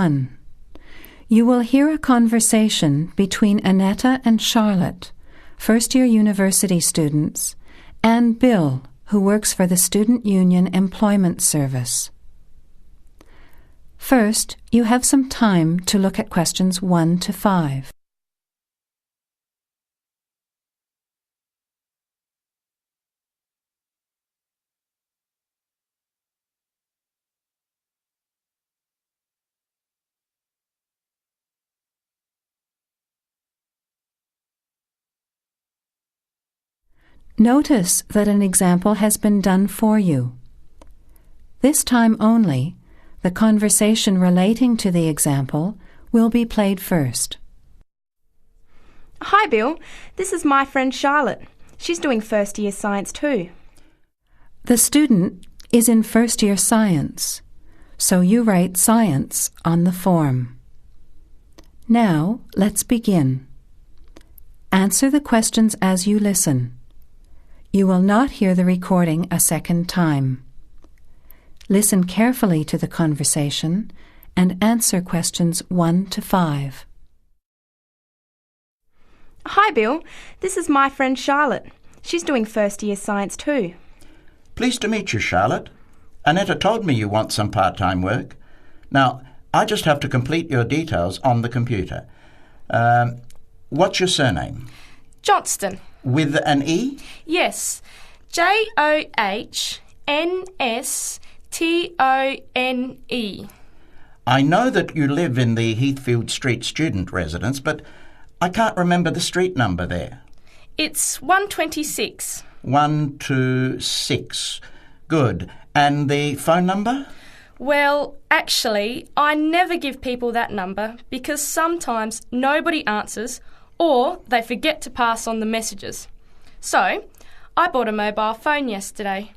1. You will hear a conversation between Annetta and Charlotte, first-year university students, and Bill, who works for the Student Union Employment Service. First, you have some time to look at questions 1 to 5. Notice that an example has been done for you. This time only, the conversation relating to the example will be played first. Hi Bill, this is my friend Charlotte. She's doing first year science too. The student is in first year science, so you write science on the form. Now, let's begin. Answer the questions as you listen. You will not hear the recording a second time. Listen carefully to the conversation and answer questions 1 to 5. Hi Bill, this is my friend Charlotte. She's doing first year science too. Pleased to meet you, Charlotte. Annetta told me you want some part-time work. Now, I just have to complete your details on the computer. What's your surname? Johnston. With an E? Yes, Johnstone. I know that you live in the Heathfield Street student residence, but I can't remember the street number there. It's 126. 126. Good. And the phone number? Well, actually, I never give people that number because sometimes nobody answers or they forget to pass on the messages. So, I bought a mobile phone yesterday,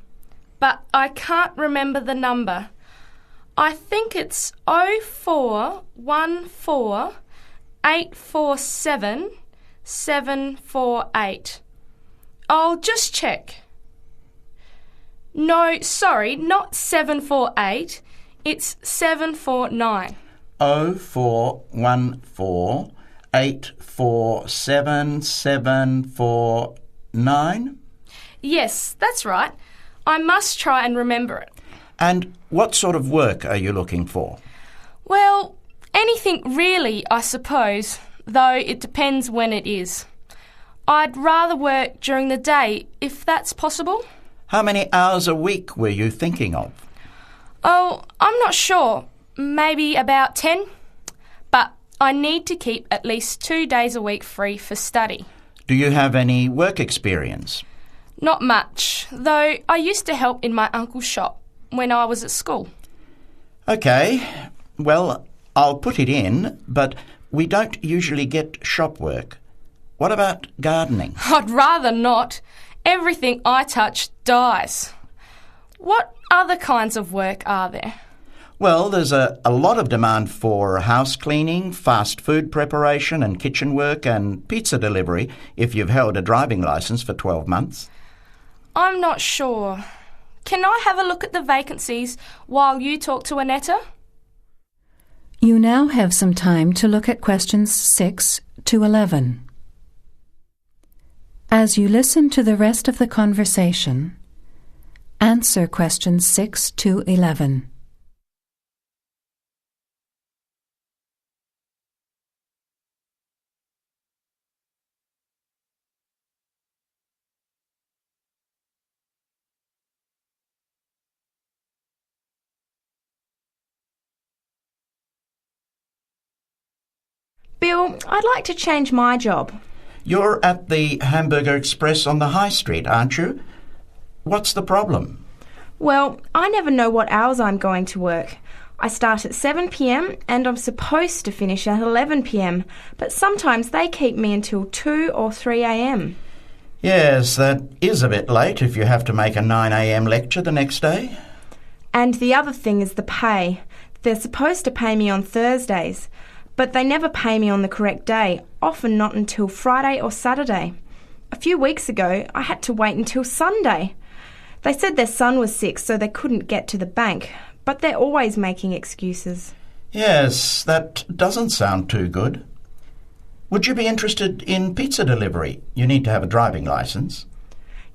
but I can't remember the number. I think it's 0414 847 748. I'll just check. No, sorry, not 748. It's 749. 0414 847 749? Yes, that's right. I must try and remember it. And what sort of work are you looking for? Well, anything really, I suppose, though it depends when it is. I'd rather work during the day, if that's possible. How many hours a week were you thinking of? Oh, I'm not sure. Maybe about 10. But I need to keep at least 2 days a week free for study. Do you have any work experience? Not much, though I used to help in my uncle's shop when I was at school. OK. Well, I'll put it in, but we don't usually get shop work. What about gardening? I'd rather not. Everything I touch dies. What other kinds of work are there? Well, there's a lot of demand for house cleaning, fast food preparation and kitchen work and pizza delivery if you've held a driving licence for 12 months. I'm not sure. Can I have a look at the vacancies while you talk to Annetta? You now have some time to look at questions 6 to 11. As you listen to the rest of the conversation, answer questions 6 to 11. Bill, I'd like to change my job. You're at the Hamburger Express on the High Street, aren't you? What's the problem? Well, I never know what hours I'm going to work. I start at 7 p.m. and I'm supposed to finish at 11 p.m, but sometimes they keep me until 2 or 3 a.m. Yes, that is a bit late if you have to make a 9 a.m. lecture the next day. And the other thing is the pay. They're supposed to pay me on Thursdays, but they never pay me on the correct day, often not until Friday or Saturday. A few weeks ago, I had to wait until Sunday. They said their son was sick, so they couldn't get to the bank, but they're always making excuses. Yes, that doesn't sound too good. Would you be interested in pizza delivery? You need to have a driving licence.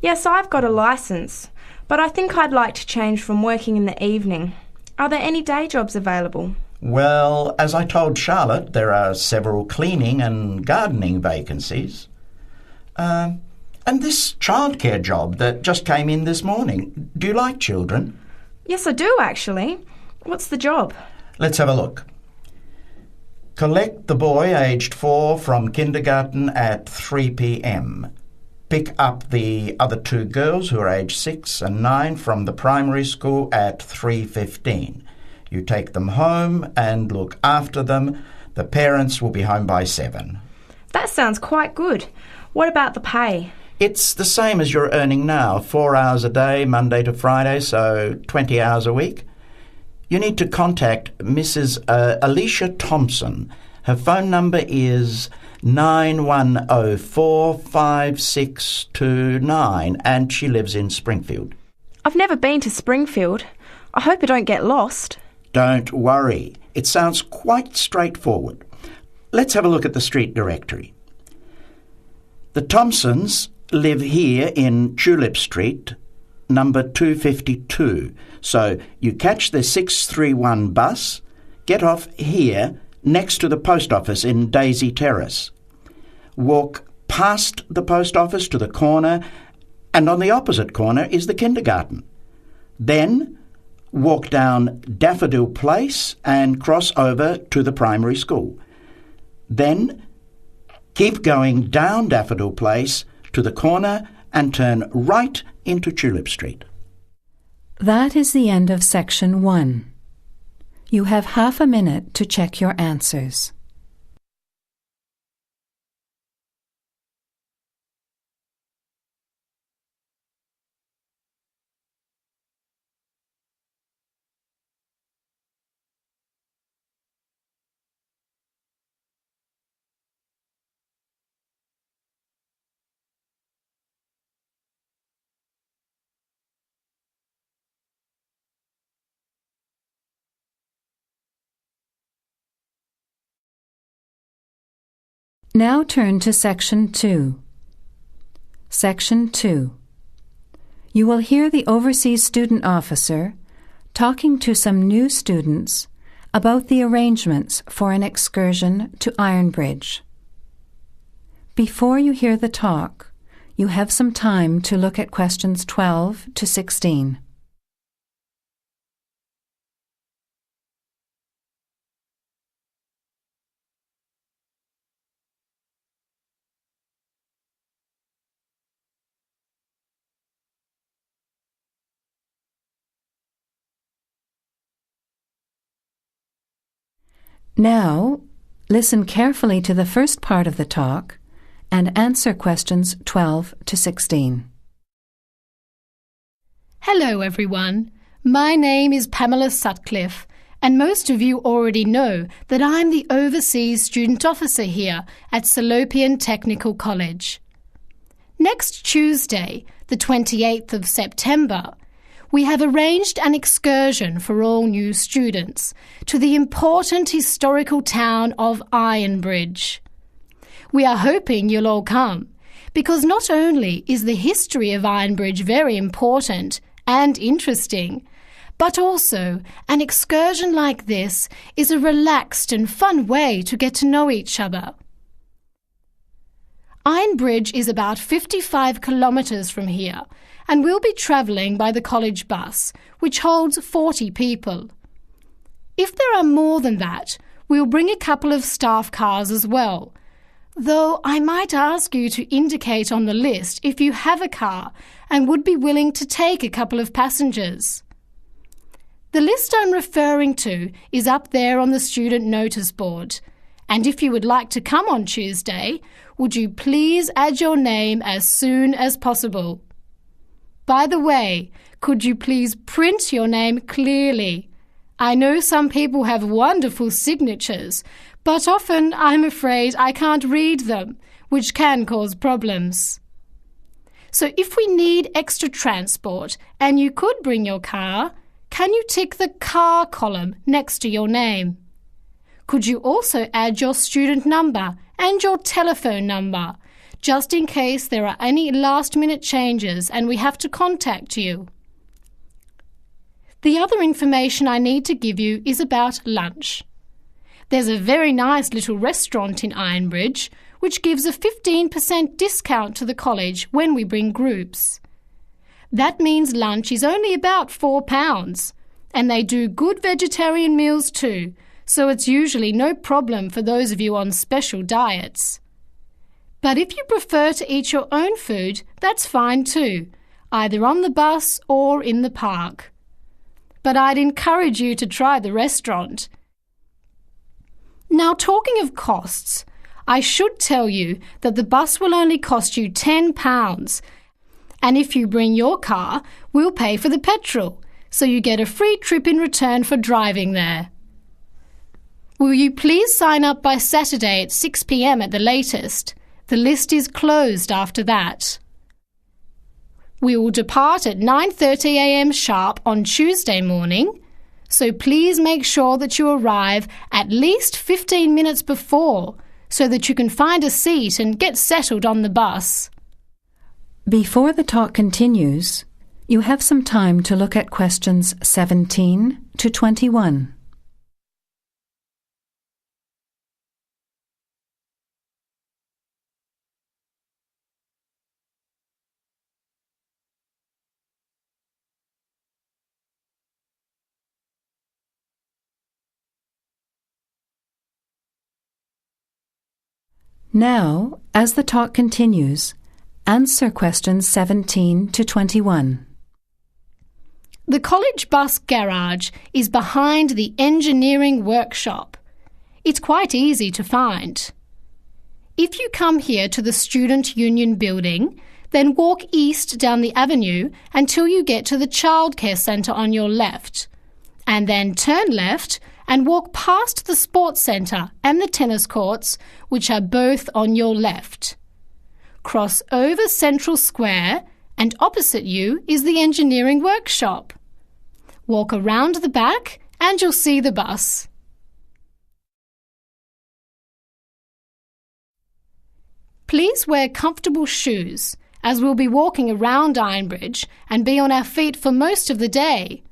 Yes, I've got a licence, but I think I'd like to change from working in the evening. Are there any day jobs available? Well, as I told Charlotte, there are several cleaning and gardening vacancies. And this childcare job that just came in this morning. Do you like children? Yes, I do actually. What's the job? Let's have a look. Collect the boy aged 4 from kindergarten at 3 p.m. Pick up the other 2 girls who are aged 6 and 9 from the primary school at 3:15. You take them home and look after them. The parents will be home by 7. That sounds quite good. What about the pay? It's the same as you're earning now, 4 hours a day, Monday to Friday, so 20 hours a week. You need to contact Mrs. Alicia Thompson. Her phone number is 91045629 and she lives in Springfield. I've never been to Springfield. I hope I don't get lost. Don't worry. It sounds quite straightforward. Let's have a look at the street directory. The Thompsons live here in Tulip Street, number 252. So you catch the 631 bus, get off here next to the post office in Daisy Terrace. Walk past the post office to the corner, and on the opposite corner is the kindergarten. Then walk down Daffodil Place and cross over to the primary school. Then keep going down Daffodil Place to the corner and turn right into Tulip Street. That is the end of section 1. You have half a minute to check your answers. Now turn to Section 2. Section 2. You will hear the Overseas Student Officer talking to some new students about the arrangements for an excursion to Ironbridge. Before you hear the talk, you have some time to look at questions 12 to 16. Now, listen carefully to the first part of the talk and answer questions 12 to 16. Hello everyone, my name is Pamela Sutcliffe and most of you already know that I'm the Overseas Student Officer here at Salopian Technical College. Next Tuesday, the 28th of September, we have arranged an excursion for all new students to the important historical town of Ironbridge. We are hoping you'll all come, because not only is the history of Ironbridge very important and interesting, but also an excursion like this is a relaxed and fun way to get to know each other. Ironbridge is about 55 kilometres from here, and we'll be travelling by the college bus, which holds 40 people. If there are more than that, we'll bring a couple of staff cars as well, though I might ask you to indicate on the list if you have a car and would be willing to take a couple of passengers. The list I'm referring to is up there on the student notice board, and if you would like to come on Tuesday, would you please add your name as soon as possible? By the way, could you please print your name clearly? I know some people have wonderful signatures, but often I'm afraid I can't read them, which can cause problems. So if we need extra transport and you could bring your car, can you tick the car column next to your name? Could you also add your student number and your telephone number, just in case there are any last-minute changes and we have to contact you? The other information I need to give you is about lunch. There's a very nice little restaurant in Ironbridge which gives a 15% discount to the college when we bring groups. That means lunch is only about £4, and they do good vegetarian meals too, so it's usually no problem for those of you on special diets. But if you prefer to eat your own food, that's fine too, either on the bus or in the park. But I'd encourage you to try the restaurant. Now, talking of costs, I should tell you that the bus will only cost you £10, and if you bring your car, we'll pay for the petrol, so you get a free trip in return for driving there. Will you please sign up by Saturday at 6 p.m. at the latest? The list is closed after that. We will depart at 9:30 a.m. sharp on Tuesday morning, so please make sure that you arrive at least 15 minutes before so that you can find a seat and get settled on the bus. Before the talk continues, you have some time to look at questions 17 to 21. Now, as the talk continues, answer questions 17 to 21. The college bus garage is behind the engineering workshop. It's quite easy to find. If you come here to the Student Union building, then walk east down the avenue until you get to the childcare centre on your left, and then turn left and walk past the sports centre and the tennis courts, which are both on your left. Cross over Central Square, and opposite you is the engineering workshop. Walk around the back and you'll see the bus. Please wear comfortable shoes, as we'll be walking around Ironbridge and be on our feet for most of the day.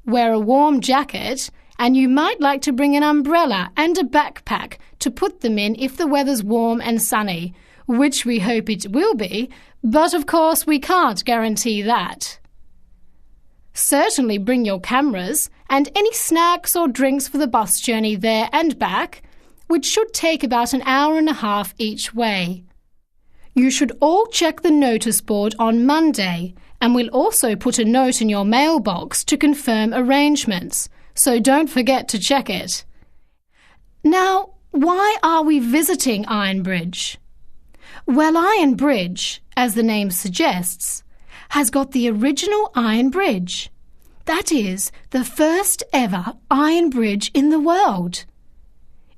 Wear a warm jacket, and you might like to bring an umbrella and a backpack to put them in if the weather's warm and sunny, which we hope it will be, but of course we can't guarantee that. Certainly bring your cameras and any snacks or drinks for the bus journey there and back, which should take about an hour and a half each way. You should all check the notice board on Monday, and we'll also put a note in your mailbox to confirm arrangements, so don't forget to check it. Now, why are we visiting Ironbridge? Well, Iron Bridge, as the name suggests, has got the original iron bridge. That is, the first ever iron bridge in the world.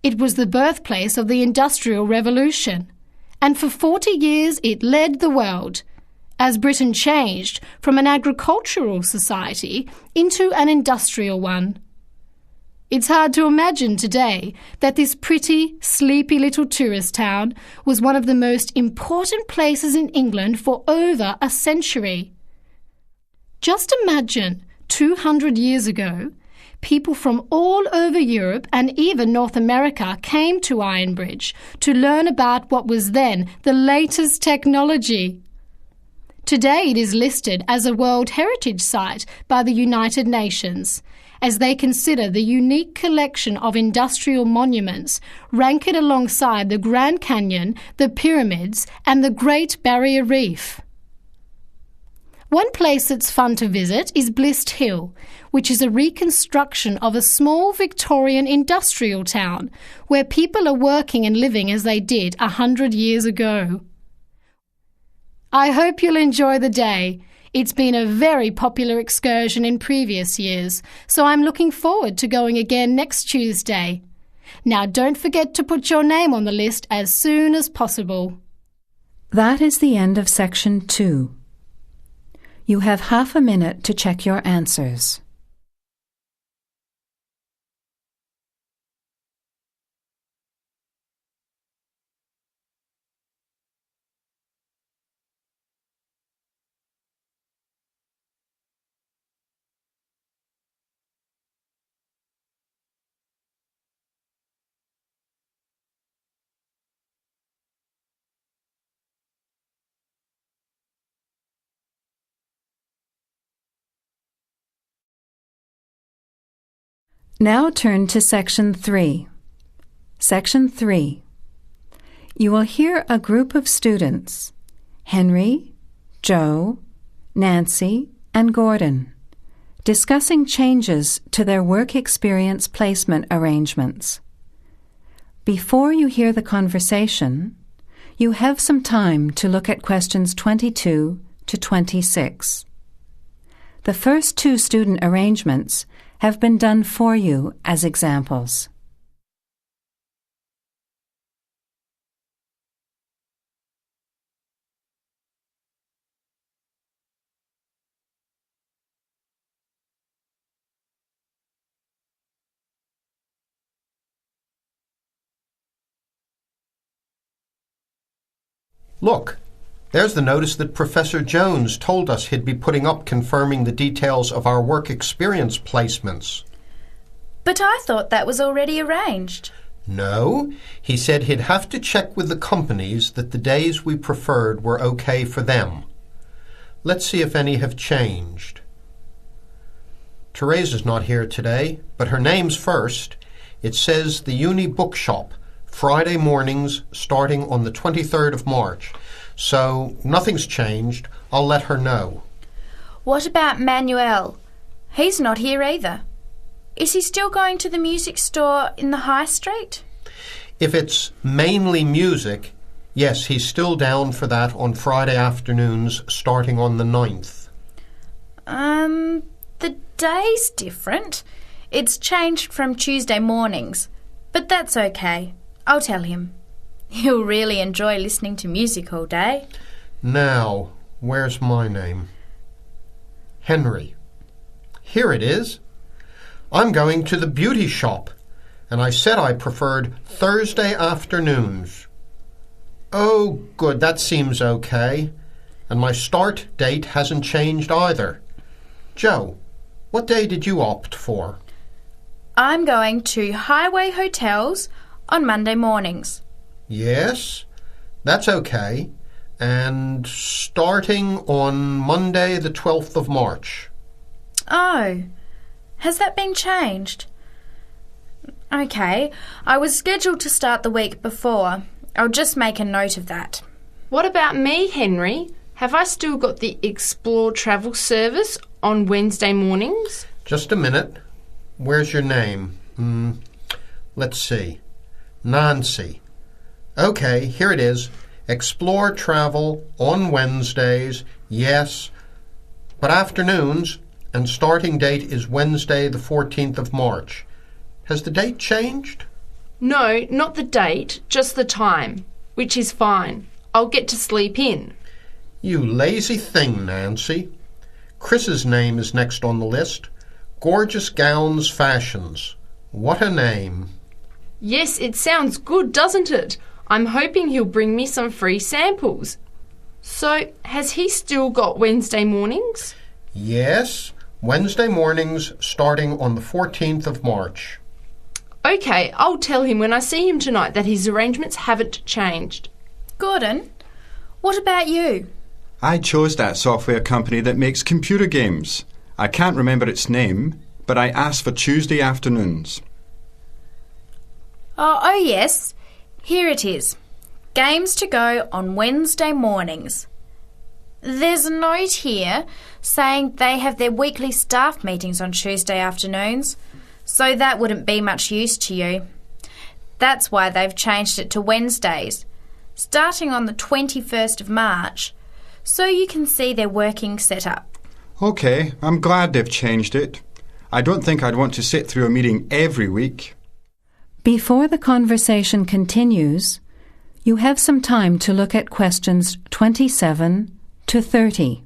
It was the birthplace of the Industrial Revolution, and for 40 years it led the world, as Britain changed from an agricultural society into an industrial one. It's hard to imagine today that this pretty, sleepy little tourist town was one of the most important places in England for over a century. Just imagine, 200 years ago, people from all over Europe and even North America came to Ironbridge to learn about what was then the latest technology. Today it is listed as a World Heritage Site by the United Nations, as they consider the unique collection of industrial monuments rank it alongside the Grand Canyon, the pyramids and the Great Barrier Reef. One place that's fun to visit is Blist Hill, which is a reconstruction of a small Victorian industrial town where people are working and living as they did 100 years ago. I hope you'll enjoy the day. It's been a very popular excursion in previous years, so I'm looking forward to going again next Tuesday. Now don't forget to put your name on the list as soon as possible. That is the end of section 2. You have half a minute to check your answers. Now turn to Section 3. Section 3. You will hear a group of students, Henry, Joe, Nancy, and Gordon, discussing changes to their work experience placement arrangements. Before you hear the conversation, you have some time to look at questions 22 to 26. The first two student arrangements have been done for you as examples. Look, there's the notice that Professor Jones told us he'd be putting up confirming the details of our work experience placements. But I thought that was already arranged. No, he said he'd have to check with the companies that the days we preferred were okay for them. Let's see if any have changed. Teresa's not here today, but her name's first. It says the Uni Bookshop, Friday mornings starting on the 23rd of March. So nothing's changed. I'll let her know. What about Manuel? He's not here either. Is he still going to the music store in the High Street? If it's mainly music, yes, he's still down for that on Friday afternoons starting on the 9th. The day's different. It's changed from Tuesday mornings, but that's okay. I'll tell him. He'll really enjoy listening to music all day. Now, where's my name? Henry. Here it is. I'm going to the beauty shop, and I said I preferred Thursday afternoons. Oh, good, that seems okay. And my start date hasn't changed either. Joe, what day did you opt for? I'm going to Highway Hotels on Monday mornings. Yes, that's okay. And starting on Monday the 12th of March. Oh, has that been changed? Okay, I was scheduled to start the week before. I'll just make a note of that. What about me, Henry? Have I still got the Explore travel service on Wednesday mornings? Just a minute. Where's your name? Let's see. Nancy. Okay, here it is. Explore travel on Wednesdays, yes, but afternoons, and starting date is Wednesday the 14th of March. Has the date changed? No, not the date, just the time, which is fine. I'll get to sleep in. You lazy thing, Nancy. Chris's name is next on the list. Gorgeous Gowns Fashions. What a name. Yes, it sounds good, doesn't it? I'm hoping he'll bring me some free samples. So, has he still got Wednesday mornings? Yes, Wednesday mornings starting on the 14th of March. Okay, I'll tell him when I see him tonight that his arrangements haven't changed. Gordon, what about you? I chose that software company that makes computer games. I can't remember its name, but I asked for Tuesday afternoons. Oh yes. Here it is. Games to go on Wednesday mornings. There's a note here saying they have their weekly staff meetings on Tuesday afternoons, so that wouldn't be much use to you. That's why they've changed it to Wednesdays, starting on the 21st of March, so you can see their working setup. OK, I'm glad they've changed it. I don't think I'd want to sit through a meeting every week. Before the conversation continues, you have some time to look at questions 27 to 30.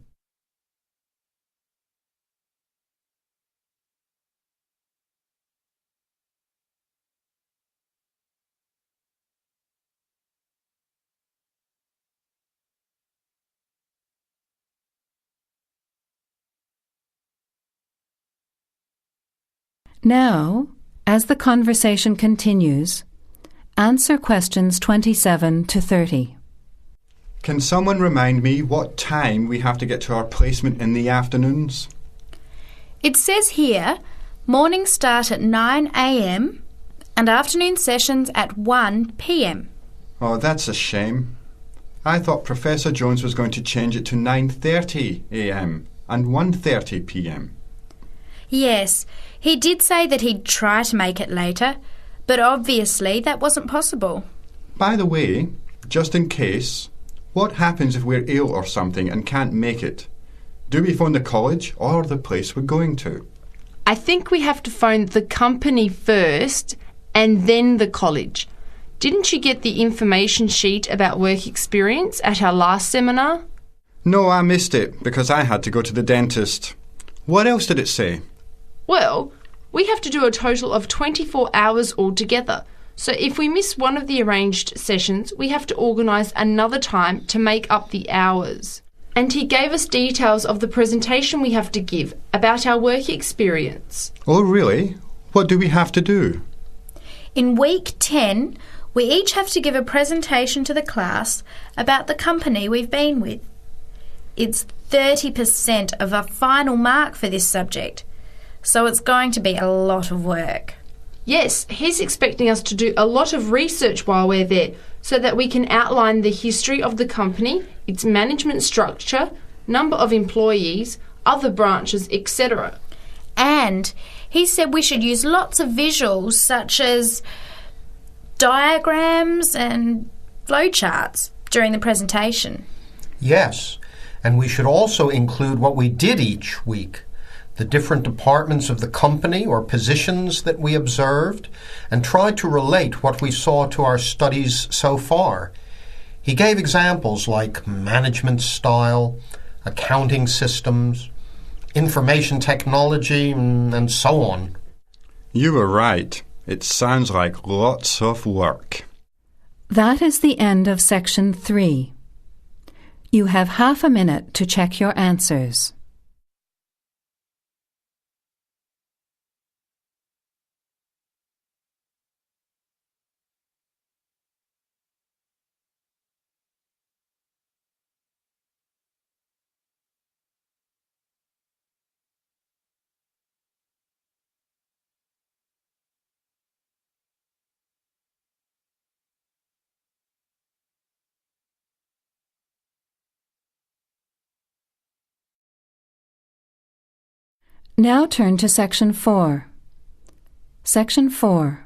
Now, as the conversation continues, answer questions 27 to 30. Can someone remind me what time we have to get to our placement in the afternoons? It says here, Mornings start at 9 a.m. and afternoon sessions at 1 p.m. Oh, that's a shame. I thought Professor Jones was going to change it to 9:30 a.m. and 1:30 p.m. Yes, he did say that he'd try to make it later, but obviously that wasn't possible. By the way, just in case, what happens if we're ill or something and can't make it? Do we phone the college or the place we're going to? I think we have to phone the company first and then the college. Didn't you get the information sheet about work experience at our last seminar? No, I missed it because I had to go to the dentist. What else did it say? Well, we have to do a total of 24 hours altogether. So if we miss one of the arranged sessions, we have to organise another time to make up the hours. And he gave us details of the presentation we have to give about our work experience. Oh, really? What do we have to do? In week 10, we each have to give a presentation to the class about the company we've been with. It's 30% of our final mark for this subject, so it's going to be a lot of work. Yes, he's expecting us to do a lot of research while we're there so that we can outline the history of the company, its management structure, number of employees, other branches, etc. And he said we should use lots of visuals such as diagrams and flowcharts during the presentation. Yes, and we should also include what we did each week, the different departments of the company or positions that we observed, and try to relate what we saw to our studies so far. He gave examples like management style, accounting systems, information technology, and so on. You were right. It sounds like lots of work. That is the end of section 3. You have half a minute to check your answers. Now turn to Section 4. Section 4.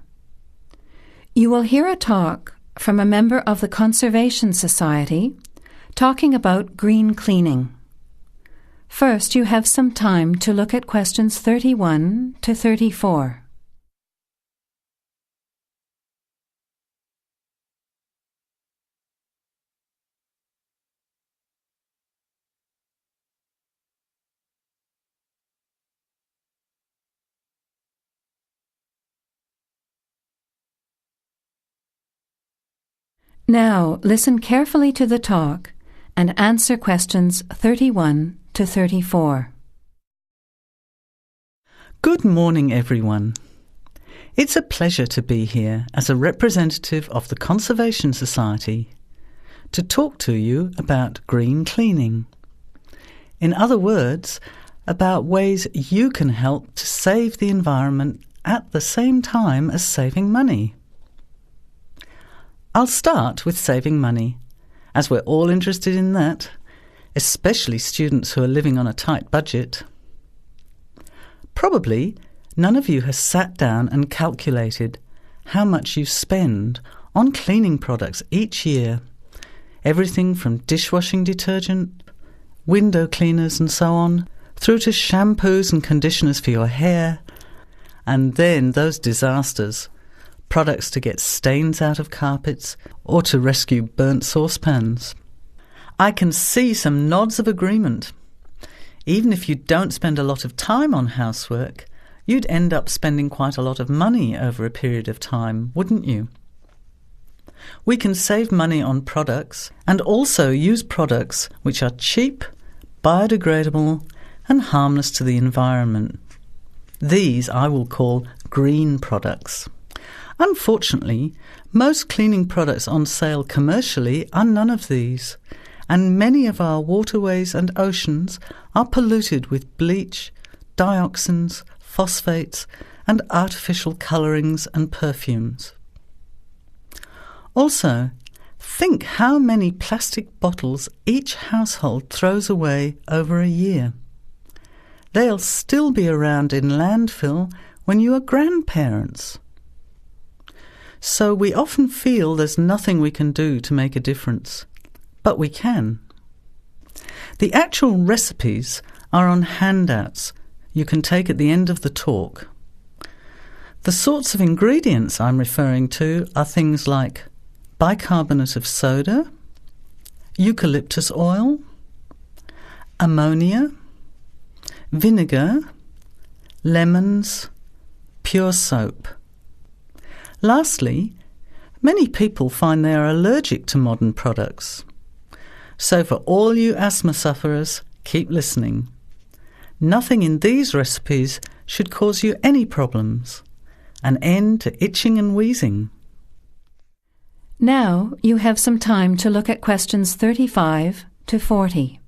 You will hear a talk from a member of the Conservation Society talking about green cleaning. First, you have some time to look at questions 31 to 34. Now, listen carefully to the talk and answer questions 31 to 34. Good morning, everyone. It's a pleasure to be here as a representative of the Conservation Society to talk to you about green cleaning. In other words, about ways you can help to save the environment at the same time as saving money. I'll start with saving money, as we're all interested in that, especially students who are living on a tight budget. Probably none of you has sat down and calculated how much you spend on cleaning products each year. Everything from dishwashing detergent, window cleaners and so on, through to shampoos and conditioners for your hair, and then those disasters, products to get stains out of carpets or to rescue burnt saucepans. I can see some nods of agreement. Even if you don't spend a lot of time on housework, you'd end up spending quite a lot of money over a period of time, wouldn't you? We can save money on products and also use products which are cheap, biodegradable and harmless to the environment. These I will call green products. Unfortunately, most cleaning products on sale commercially are none of these, and many of our waterways and oceans are polluted with bleach, dioxins, phosphates, and artificial colourings and perfumes. Also, think how many plastic bottles each household throws away over a year. They'll still be around in landfill when you are grandparents. So we often feel there's nothing we can do to make a difference, but we can. The actual recipes are on handouts you can take at the end of the talk. The sorts of ingredients I'm referring to are things like bicarbonate of soda, eucalyptus oil, ammonia, vinegar, lemons, pure soap. Lastly, many people find they are allergic to modern products. So for all you asthma sufferers, keep listening. Nothing in these recipes should cause you any problems. An end to itching and wheezing. Now you have some time to look at questions 35 to 40.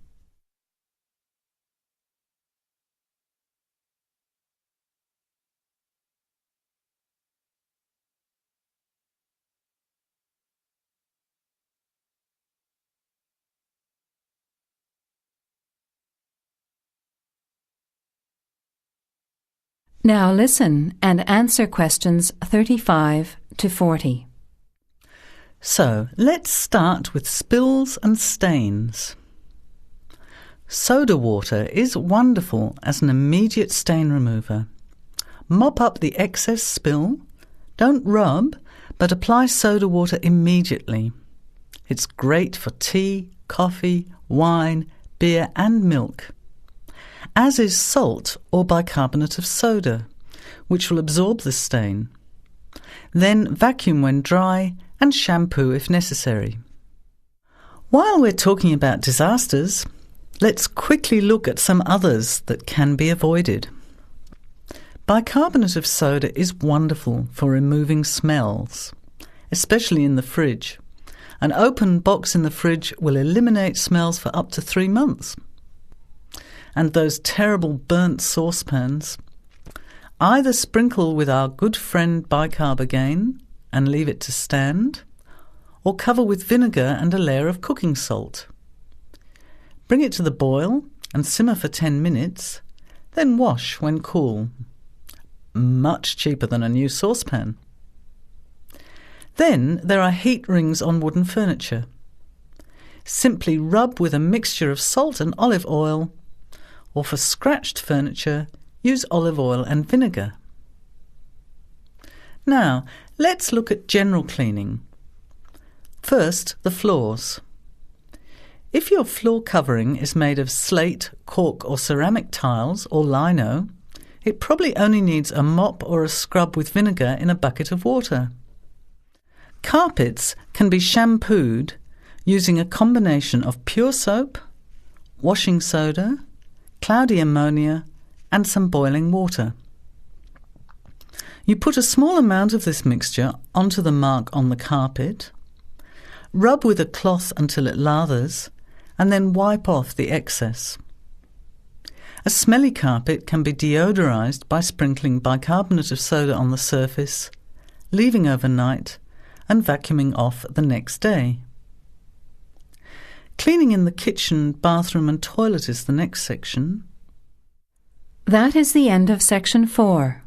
Now listen and answer questions 35 to 40. So, let's start with spills and stains. Soda water is wonderful as an immediate stain remover. Mop up the excess spill. Don't rub, but apply soda water immediately. It's great for tea, coffee, wine, beer and milk. As is salt or bicarbonate of soda, which will absorb the stain. Then vacuum when dry and shampoo if necessary. While we're talking about disasters, let's quickly look at some others that can be avoided. Bicarbonate of soda is wonderful for removing smells, especially in the fridge. An open box in the fridge will eliminate smells for up to 3 months. And those terrible burnt saucepans, either sprinkle with our good friend bicarb again and leave it to stand, or cover with vinegar and a layer of cooking salt. Bring it to the boil and simmer for 10 minutes, then wash when cool. Much cheaper than a new saucepan. Then there are heat rings on wooden furniture. Simply rub with a mixture of salt and olive oil, or for scratched furniture, use olive oil and vinegar. Now, let's look at general cleaning. First, the floors. If your floor covering is made of slate, cork or ceramic tiles or lino, it probably only needs a mop or a scrub with vinegar in a bucket of water. Carpets can be shampooed using a combination of pure soap, washing soda, cloudy ammonia and some boiling water. You put a small amount of this mixture onto the mark on the carpet, rub with a cloth until it lathers, and then wipe off the excess. A smelly carpet can be deodorized by sprinkling bicarbonate of soda on the surface, leaving overnight, and vacuuming off the next day. Cleaning in the kitchen, bathroom and toilet is the next section. That is the end of section 4.